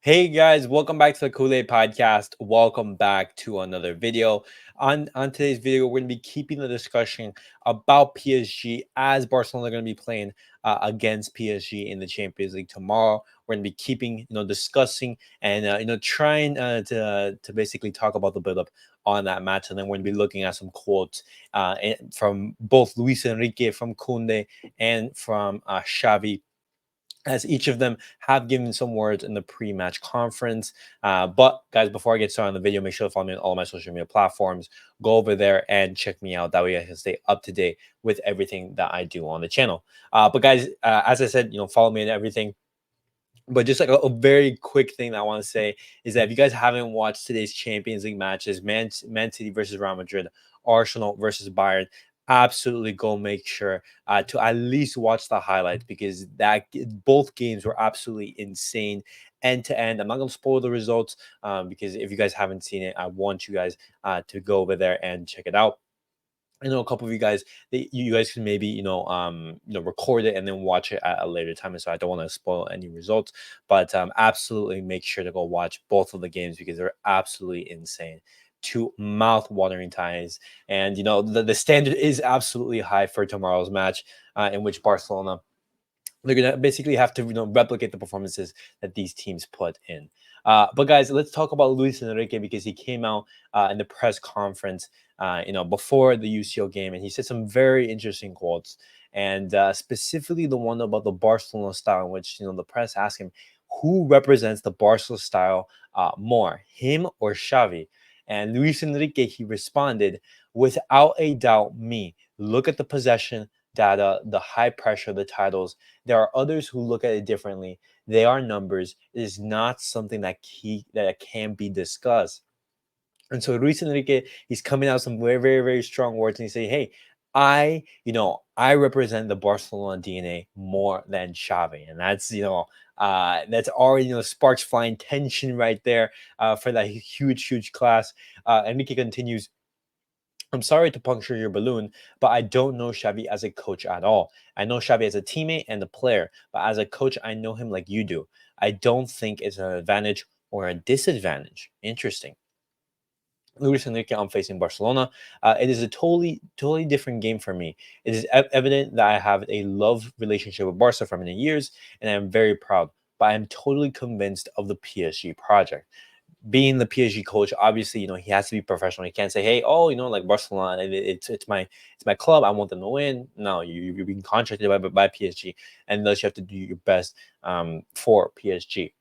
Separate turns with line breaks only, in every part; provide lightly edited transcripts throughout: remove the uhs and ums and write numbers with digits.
Hey guys, welcome back to the CulePodcast. Welcome back to another video. On today's video, we're going to be keeping the discussion about PSG as Barcelona are going to be playing against PSG in the Champions League tomorrow. We're going to be keeping, discussing and trying to basically talk about the build-up on that match, and then we're going to be looking at some quotes from both Luis Enrique, from Kounde, and from Xavi, as each of them have given some words in the pre-match conference. But guys, before I get started on the video, make sure to follow me on all my social media platforms. Go over there and check me out. That way I can stay up to date with everything that I do on the channel. But guys, as I said, follow me and everything. But just like a very quick thing that I want to say is that if you guys haven't watched today's Champions League matches, Man City versus Real Madrid, Arsenal versus Bayern, absolutely go make sure to at least watch the highlights, because both games were absolutely insane end to end. I'm not going to spoil the results because if you guys haven't seen it, I want you guys to go over there and check it out. I know a couple of you guys, you guys can maybe record it and then watch it at a later time, and so I don't want to spoil any results. But absolutely make sure to go watch both of the games because they're absolutely insane, two mouth-watering ties. And the standard is absolutely high for tomorrow's match, in which Barcelona, they're gonna basically have to replicate the performances that these teams put in. But guys, let's talk about Luis Enrique, because he came out in the press conference, before the UCL game, and he said some very interesting quotes, and specifically the one about the Barcelona style, in which the press asked him who represents the Barcelona style more, him or Xavi. And Luis Enrique, he responded, "Without a doubt, me. Look at the possession data, the high pressure, the titles. There are others who look at it differently. They are numbers. It is not something that can be discussed." And so Luis Enrique, he's coming out with some very, very, very strong words, and he's saying, "Hey, I represent the Barcelona DNA more than Xavi," and that's already sparks flying tension right there for that huge, huge class. Enrique continues, "I'm sorry to puncture your balloon, but I don't know Xavi as a coach at all. I know Xavi as a teammate and a player, but as a coach, I know him like you do. I don't think it's an advantage or a disadvantage." Interesting. Luis Enrique, I'm facing Barcelona. It is a totally, totally different game for me. It is evident that I have a love relationship with Barca for many years, and I'm very proud. But I'm totally convinced of the PSG project. Being the PSG coach, obviously, he has to be professional. He can't say, "Hey, oh, like Barcelona, it's my club. I want them to win." No, you're being contracted by PSG, and thus you have to do your best for PSG.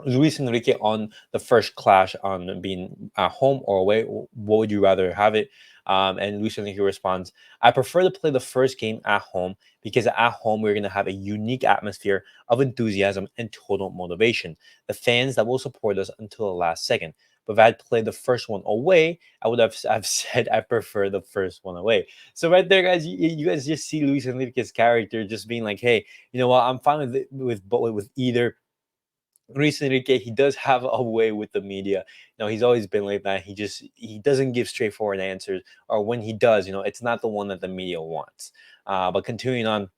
Luis Enrique on the first clash on being at home or away. What would you rather have it? And Luis Enrique responds, "I prefer to play the first game at home because at home we're going to have a unique atmosphere of enthusiasm and total motivation. The fans that will support us until the last second. But if I'd played the first one away, I would have said I prefer the first one away." So right there, guys, you guys just see Luis Enrique's character just being like, "Hey, you know what? I'm fine with either." Luis Enrique, he does have a way with the media. He's always been like that. He doesn't give straightforward answers, or when he does, it's not the one that the media wants. But continuing on,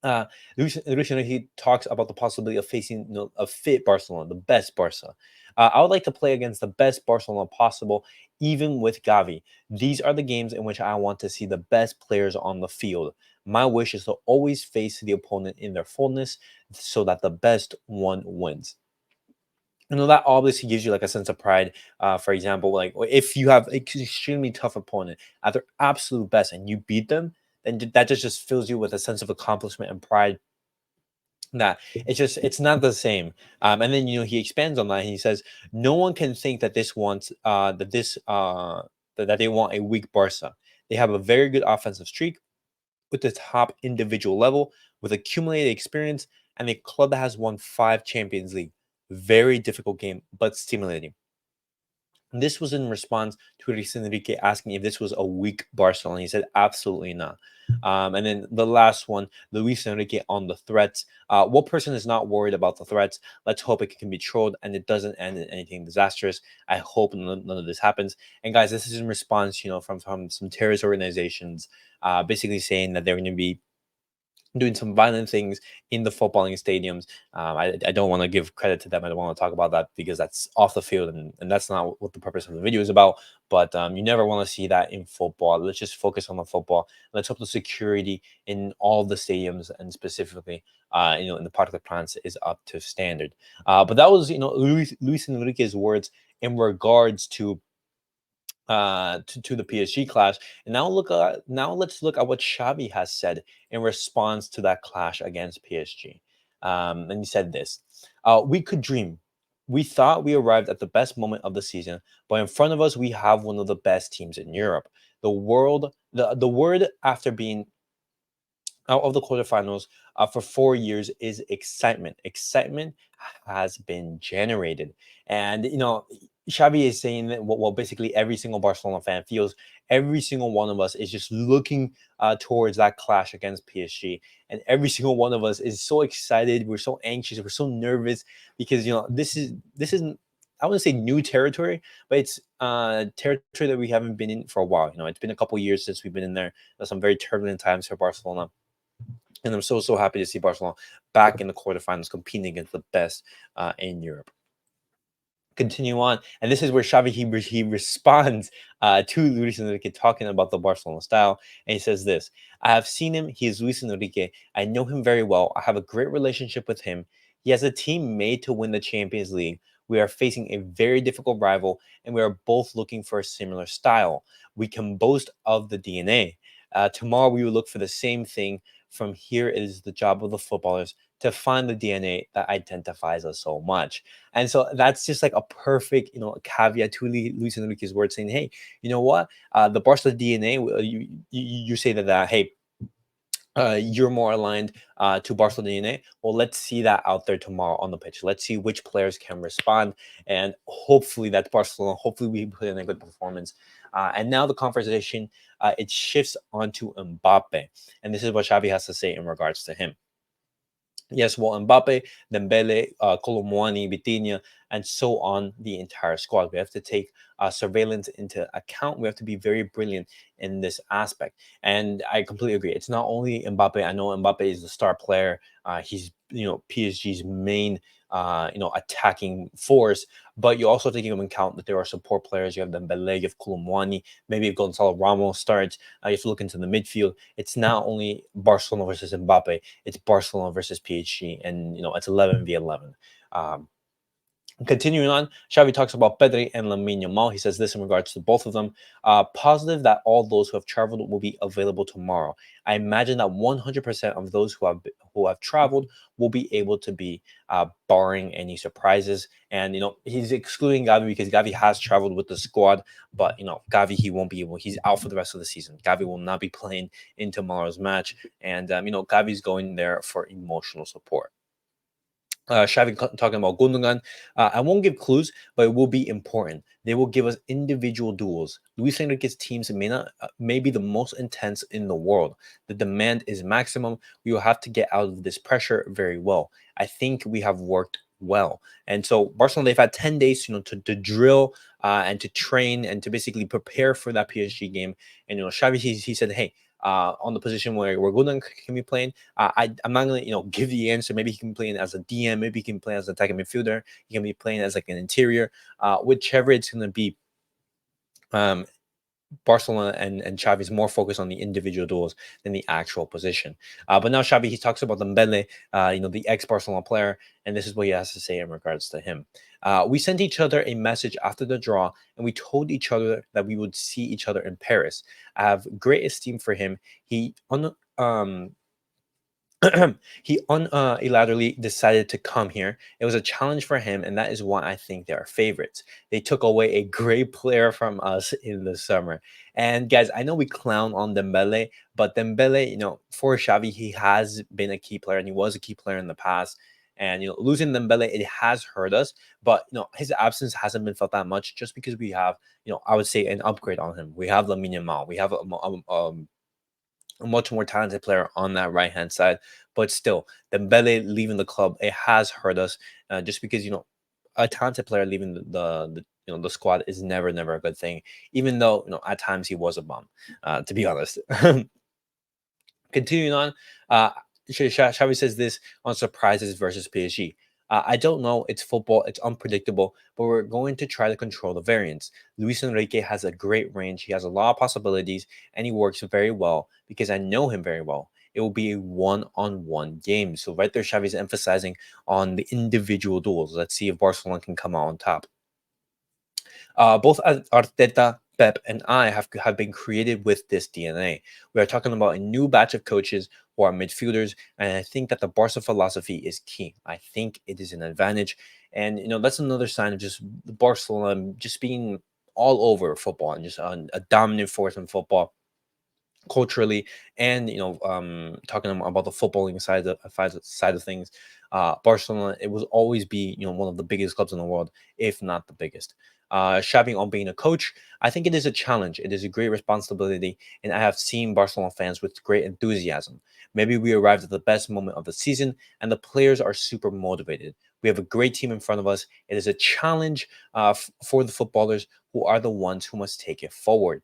uh, Luis Enrique talks about the possibility of facing a fit Barcelona, the best Barca. "I would like to play against the best Barcelona possible, even with Gavi. These are the games in which I want to see the best players on the field. My wish is to always face the opponent in their fullness so that the best one wins." That obviously gives you like a sense of pride. For example, like if you have an extremely tough opponent at their absolute best and you beat them, then that just fills you with a sense of accomplishment and pride, that it's not the same. And then he expands on that, and he says, "No one can think that this wants that this that they want a weak Barca. They have a very good offensive streak with the top individual level, with accumulated experience, and a club that has won 5 Champions League. Very difficult game, but stimulating." This was in response to Luis Enrique asking if this was a weak Barcelona. He said, "Absolutely not." And then the last one, Luis Enrique on the threats. What person is not worried about the threats? Let's hope it can be trolled and it doesn't end in anything disastrous. I hope none of this happens. And guys, this is in response, from some terrorist organizations, basically saying that they're going to be doing some violent things in the footballing stadiums. I don't want to give credit to them. I don't want to talk about that because that's off the field, and that's not what the purpose of the video is about. But you never want to see that in football. Let's just focus on the football. Let's hope the security in all the stadiums and specifically, in the Parque de France is up to standard. But that was, Luis Enrique's words in regards to the PSG clash. And now let's look at what Xavi has said in response to that clash against PSG. And he said this: "We could dream. We thought we arrived at the best moment of the season, but in front of us we have one of the best teams in Europe. The word after being out of the quarterfinals for 4 years is excitement. Excitement has been generated, and Xavi is saying that well, basically every single Barcelona fan feels. Every single one of us is just looking towards that clash against PSG, and every single one of us is so excited. We're so anxious. We're so nervous because this isn't. I wouldn't say new territory, but it's territory that we haven't been in for a while. It's been a couple years since we've been in there. There's some very turbulent times for Barcelona, and I'm so happy to see Barcelona back in the quarterfinals, competing against the best in Europe. Continue on, and this is where Xavi he responds to Luis Enrique talking about the Barcelona style, and he says this: "I have seen him. He is Luis Enrique. I know him very well. I have a great relationship with him. He has a team made to win the Champions League. We are facing a very difficult rival, and we are both looking for a similar style. We can boast of the DNA. Tomorrow we will look for the same thing. From here, it is the job of the footballers to find the DNA that identifies us so much." And so that's just like a perfect, caveat to Luis Enrique's word saying, "Hey, you know what? The Barca DNA, you say that, hey, you're more aligned to Barcelona DNA. Well, let's see that out there tomorrow on the pitch. Let's see which players can respond, and hopefully that's Barcelona. Hopefully we put in a good performance." And now the conversation it shifts onto Mbappe, and this is what Xavi has to say in regards to him. Yes, well, Mbappe, Dembele, Colomwani, Vitinha, and so on the entire squad. We have to take surveillance into account. We have to be very brilliant in this aspect. And I completely agree. It's not only Mbappe. I know Mbappe is the star player. He's PSG's main attacking force. But you also take into account that there are support players. You have Dembele, you have Colomwani. Maybe if Gonzalo Ramos starts, you have to look into the midfield. It's not only Barcelona versus Mbappe, it's Barcelona versus PSG, and it's 11v11. Um, Continuing on, Xavi talks about Pedri and Lamine Yamal. He says this in regards to both of them. Positive that all those who have traveled will be available tomorrow. I imagine that 100% of those who have traveled will be able to be, barring any surprises. And he's excluding Gavi because Gavi has traveled with the squad, but Gavi he won't be able. He's out for the rest of the season. Gavi will not be playing in tomorrow's match, and Gavi's going there for emotional support. Xavi talking about Gundogan. I won't give clues, but it will be important. They will give us individual duels. Luis Enrique's teams may be the most intense in the world. The demand is maximum. We will have to get out of this pressure very well. I think we have worked well. And so Barcelona, they've had 10 days, to drill and to train and to basically prepare for that PSG game. And Xavi, he said, hey, on the position where Gundogan can be playing, I'm not gonna give the answer. Maybe he can play as a DM. Maybe he can play as an attacking midfielder. He can be playing as like an interior. Whichever it's gonna be. Um, Barcelona and Xavi is more focused on the individual duels than the actual position. But now Xavi, he talks about Dembele, the ex-Barcelona player, and this is what he has to say in regards to him. We sent each other a message after the draw, and we told each other that we would see each other in Paris. I have great esteem for him. He unilaterally decided to come here. It was a challenge for him, and that is why I think they are favorites. They took away a great player from us in the summer. And guys, I know we clown on Dembele, but Dembele, for Xavi, he has been a key player, and he was a key player in the past. And losing Dembele, it has hurt us, but his absence hasn't been felt that much, just because we have, I would say, an upgrade on him. We have Lamine Yamal, we have a much more talented player on that right hand side. But still, Dembele leaving the club, it has hurt us, just because a talented player leaving the squad is never a good thing. Even though at times he was a bum, to be honest. Continuing on, Xavi says this on surprises versus PSG. I don't know. It's football. It's unpredictable, but we're going to try to control the variance. Luis Enrique has a great range. He has a lot of possibilities, and he works very well because I know him very well. It will be a one-on-one game. So right there, Xavi's emphasizing on the individual duels. Let's see if Barcelona can come out on top. Both Arteta, Pep, and I have been created with this DNA. We are talking about a new batch of coaches who are midfielders, and I think that the Barca philosophy is key. I think it is an advantage, and that's another sign of just Barcelona just being all over football and just a dominant force in football culturally, and talking about the footballing side of things. Barcelona, it will always be one of the biggest clubs in the world, if not the biggest. Xavi on being a coach, I think it is a challenge, it is a great responsibility, and I have seen Barcelona fans with great enthusiasm. Maybe we arrived at the best moment of the season and the players are super motivated. We have a great team in front of us. It is a challenge for the footballers, who are the ones who must take it forward.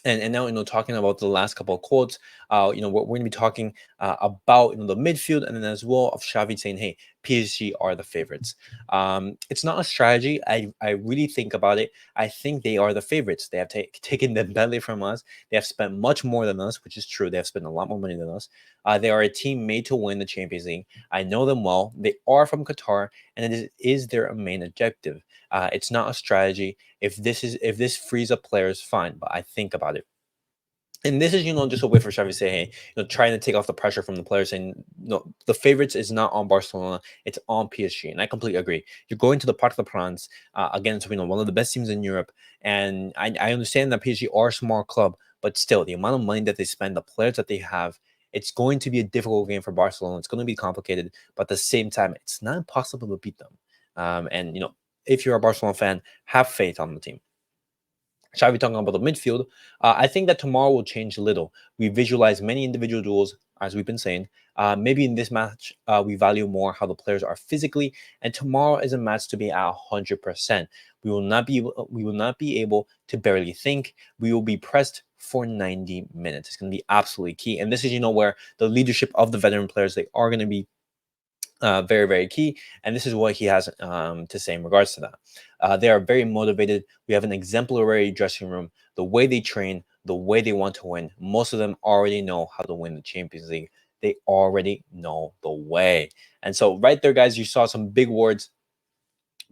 And now, talking about the last couple of quotes, we're going to be talking about the midfield, and then as well of Xavi saying, hey, PSG are the favorites. It's not a strategy. I really think about it. I think they are the favorites. They have taken the belly from us. They have spent much more than us, which is true. They have spent a lot more money than us. They are a team made to win the Champions League. I know them well. They are from Qatar, and it is their main objective. It's not a strategy. If this frees up players, fine. But I think about it. And this is, just a way for Xavi to say, hey, trying to take off the pressure from the players, saying, no, the favorites is not on Barcelona, it's on PSG. And I completely agree. You're going to the Parc des Princes against, one of the best teams in Europe. And I understand that PSG are a small club, but still, the amount of money that they spend, the players that they have, it's going to be a difficult game for Barcelona. It's going to be complicated, but at the same time, it's not impossible to beat them. And, if you're a Barcelona fan, have faith on the team. Shall we talking about the midfield? I think that tomorrow will change a little. We visualize many individual duels, as we've been saying. Maybe in this match, we value more how the players are physically, and tomorrow is a match to be at 100%. We will not be able to barely think. We will be pressed for 90 minutes. It's going to be absolutely key. And this is, where the leadership of the veteran players, they are going to be very, very key. And this is what he has to say in regards to that. They are very motivated. We have an exemplary dressing room. The way they train, the way they want to win. Most of them already know how to win the Champions League. They already know the way. And so right there, guys, you saw some big words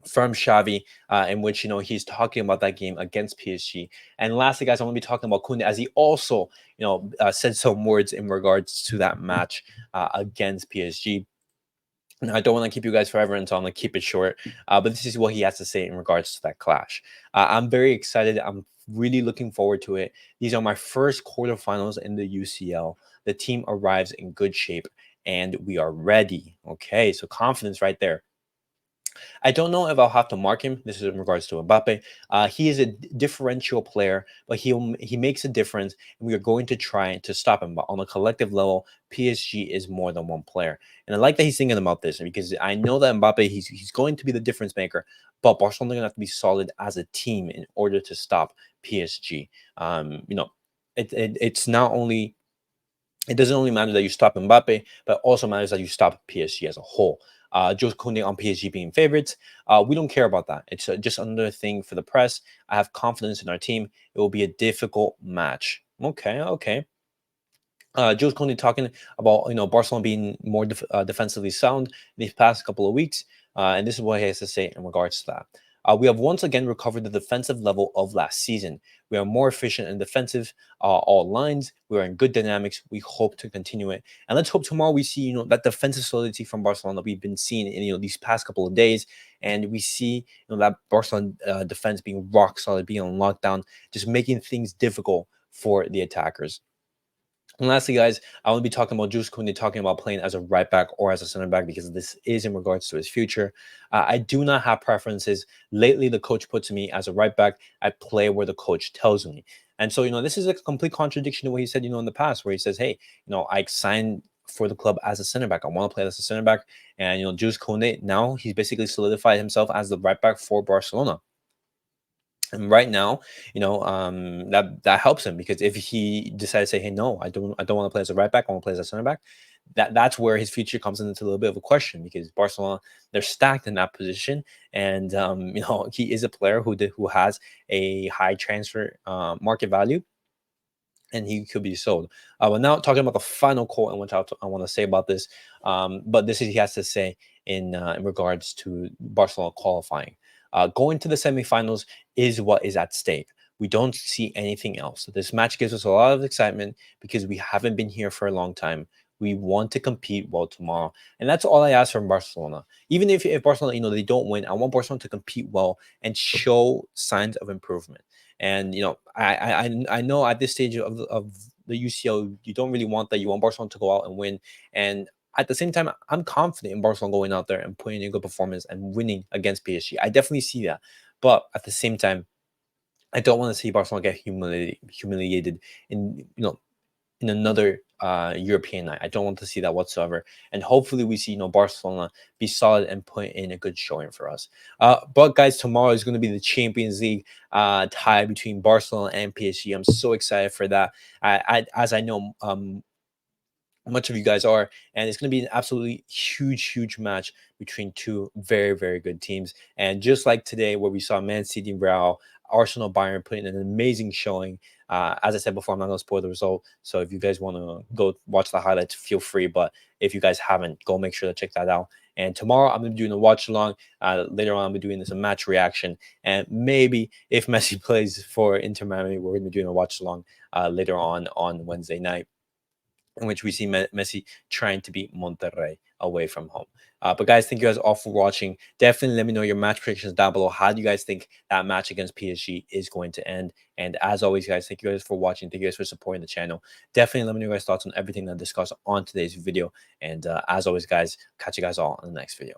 from Xavi, in which he's talking about that game against PSG. And lastly, guys, I want to be talking about Kounde, as he also said some words in regards to that match against PSG. Now, I don't want to keep you guys forever, and so I'm going to keep it short. But this is what he has to say in regards to that clash. I'm very excited. I'm really looking forward to it. These are my first quarterfinals in the UCL. The team arrives in good shape, and we are ready. Okay, so confidence right there. I don't know if I'll have to mark him. This is in regards to Mbappe. He is a differential player, but he makes a difference, and we are going to try to stop him. But on a collective level, PSG is more than one player, and I like that he's thinking about this, because I know that Mbappe, he's going to be the difference maker, but Barcelona are going to have to be solid as a team in order to stop PSG. It's not only, it doesn't only matter that you stop Mbappe, but also matters that you stop PSG as a whole. Jules Kounde on PSG being favorites, we don't care about that. It's just another thing for the press. I have confidence in our team. It will be a difficult match. Okay. Jules Kounde talking about Barcelona being more defensively sound these past couple of weeks, and this is what he has to say in regards to that. We have once again recovered the defensive level of last season. We are more efficient in defensive all lines. We are in good dynamics. We hope to continue it, and let's hope tomorrow we see that defensive solidity from Barcelona that we've been seeing in these past couple of days, and we see that Barcelona defense being rock solid, being on lockdown, just making things difficult for the attackers. And lastly, guys, I want to be talking about Jules Kounde talking about playing as a right back or as a center back, because this is in regards to his future. I do not have preferences. Lately, the coach puts me as a right back. I play where the coach tells me. And so, this is a complete contradiction to what he said, in the past, where he says, hey, I signed for the club as a center back. I want to play as a center back. And, Jules Kounde, now he's basically solidified himself as the right back for Barcelona. And right now, that helps him, because if he decides to say, "Hey, no, I don't want to play as a right back. I want to play as a center back," that's where his future comes into a little bit of a question, because Barcelona, they're stacked in that position, and he is a player who has a high transfer market value, and he could be sold. But now talking about the final quote and what I want to say about this, but this is he has to say in regards to Barcelona qualifying. Going to the semifinals is what is at stake. We don't see anything else. So this match gives us a lot of excitement because we haven't been here for a long time. We want to compete well tomorrow, and that's all I ask from Barcelona. Even if Barcelona, they don't win, I want Barcelona to compete well and show signs of improvement. And I know at this stage of the UCL, you don't really want that. You want Barcelona to go out and win. And at the same time, I'm confident in Barcelona going out there and putting in a good performance and winning against PSG. I definitely see that. But at the same time, I don't want to see Barcelona get humiliated in in another European night. I don't want to see that whatsoever. And hopefully we see Barcelona be solid and put in a good showing for us. But guys, tomorrow is going to be the Champions League tie between Barcelona and PSG. I'm so excited for that. As I know, much of you guys are, and it's going to be an absolutely huge match between two very, very good teams. And just like today, where we saw Man City, Real, Arsenal, Bayern putting in an amazing showing. As I said before, I'm not going to spoil the result, so if you guys want to go watch the highlights, feel free. But if you guys haven't, go make sure to check that out. And tomorrow I'm going to be doing a watch along. Later on, I'm going to be doing this a match reaction, and maybe if Messi plays for Inter Miami, we're going to be doing a watch along later on Wednesday night, in which we see Messi trying to beat Monterrey away from home. But guys, thank you guys all for watching. Definitely let me know your match predictions down below. How do you guys think that match against PSG is going to end? And as always, guys, thank you guys for watching. Thank you guys for supporting the channel. Definitely let me know your guys' thoughts on everything that I discussed on today's video. And as always, guys, catch you guys all in the next video.